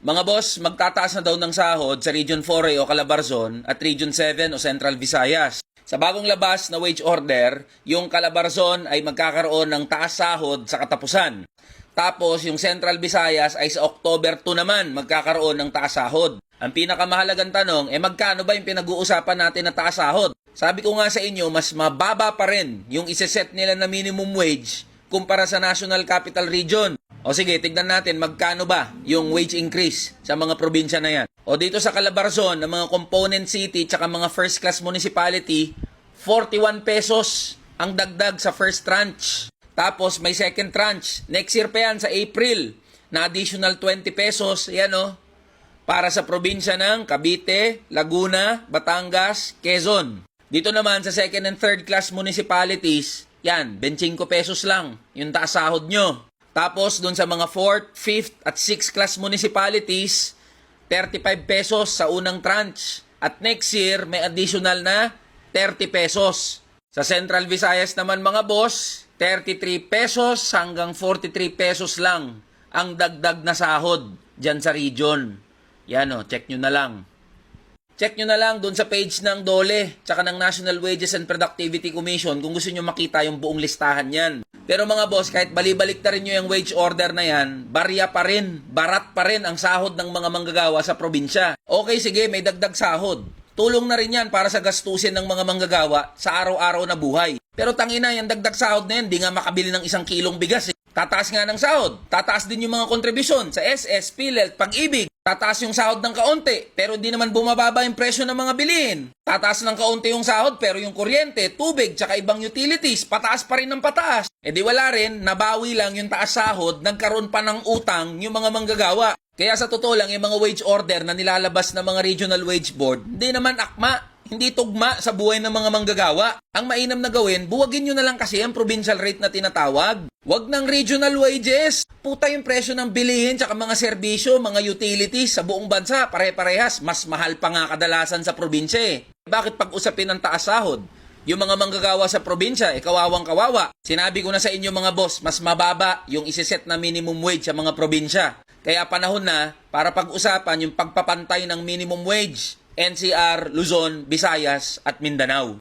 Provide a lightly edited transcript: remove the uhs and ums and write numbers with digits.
Mga boss, magtataas na daw ng sahod sa Region 4A o Calabarzon at Region 7 o Central Visayas. Sa bagong labas na wage order, yung Calabarzon ay magkakaroon ng taas sahod sa katapusan. Tapos yung Central Visayas ay sa October 2 naman magkakaroon ng taas sahod. Ang pinakamahalagang tanong, magkano ba yung pinag-uusapan natin na taas sahod? Sabi ko nga sa inyo, mas mababa pa rin yung iseset nila na minimum wage kumpara sa National Capital Region. O sige, tignan natin magkano ba yung wage increase sa mga probinsya na yan. O dito sa Calabarzon, ng mga component city tsaka mga first class municipality, 41 pesos ang dagdag sa first tranche. Tapos may second tranche. Next year pa yan sa April na additional 20 pesos. Yan para sa probinsya ng Cavite, Laguna, Batangas, Quezon. Dito naman sa second and third class municipalities, yan, 25 pesos lang yung taas sahod nyo. Tapos, dun sa mga 4th, 5th, at 6th class municipalities, 35 pesos sa unang tranche. At next year, may additional na 30 pesos. Sa Central Visayas naman mga boss, 33 pesos hanggang 43 pesos lang ang dagdag na sahod dyan sa region. Yan check nyo na lang. Check nyo na lang dun sa page ng DOLE tsaka ng National Wages and Productivity Commission kung gusto nyo makita yung buong listahan yan. Pero mga boss, kahit balibalik na rin nyo yung wage order na yan, barya pa rin, barat pa rin ang sahod ng mga manggagawa sa probinsya. Okay, sige, may dagdag sahod. Tulong na rin yan para sa gastusin ng mga manggagawa sa araw-araw na buhay. Pero tangina, yung dagdag sahod na yan, di nga makabili ng 1 kilong bigas. Tataas nga ng sahod. Tataas din yung mga kontribusyon sa SS, PhilHealth, Pag-ibig. Tataas yung sahod ng kaunti, pero di naman bumababa yung presyo ng mga bilihin. Tataas ng kaunti yung sahod, pero yung kuryente, tubig, tsaka ibang utilities, pataas pa rin ng pataas. Di wala rin, nabawi lang yung taas sahod, nagkaroon pa ng utang yung mga manggagawa. Kaya sa totoo lang, yung mga wage order na nilalabas ng mga regional wage board, hindi naman akma. Hindi tugma sa buhay ng mga manggagawa. Ang mainam na gawin, buwagin nyo na lang kasi ang provincial rate na tinatawag. Wag ng regional wages. Puta yung presyo ng bilihin tsaka mga serbisyo, mga utilities sa buong bansa, pare-parehas. Mas mahal pa nga kadalasan sa probinsya Bakit pag-usapin ng taas sahod? Yung mga manggagawa sa probinsya, kawawang kawawa. Sinabi ko na sa inyo mga boss, mas mababa yung isiset na minimum wage sa mga probinsya. Kaya panahon na para pag-usapan yung pagpapantay ng minimum wage. NCR, Luzon, Visayas at Mindanao.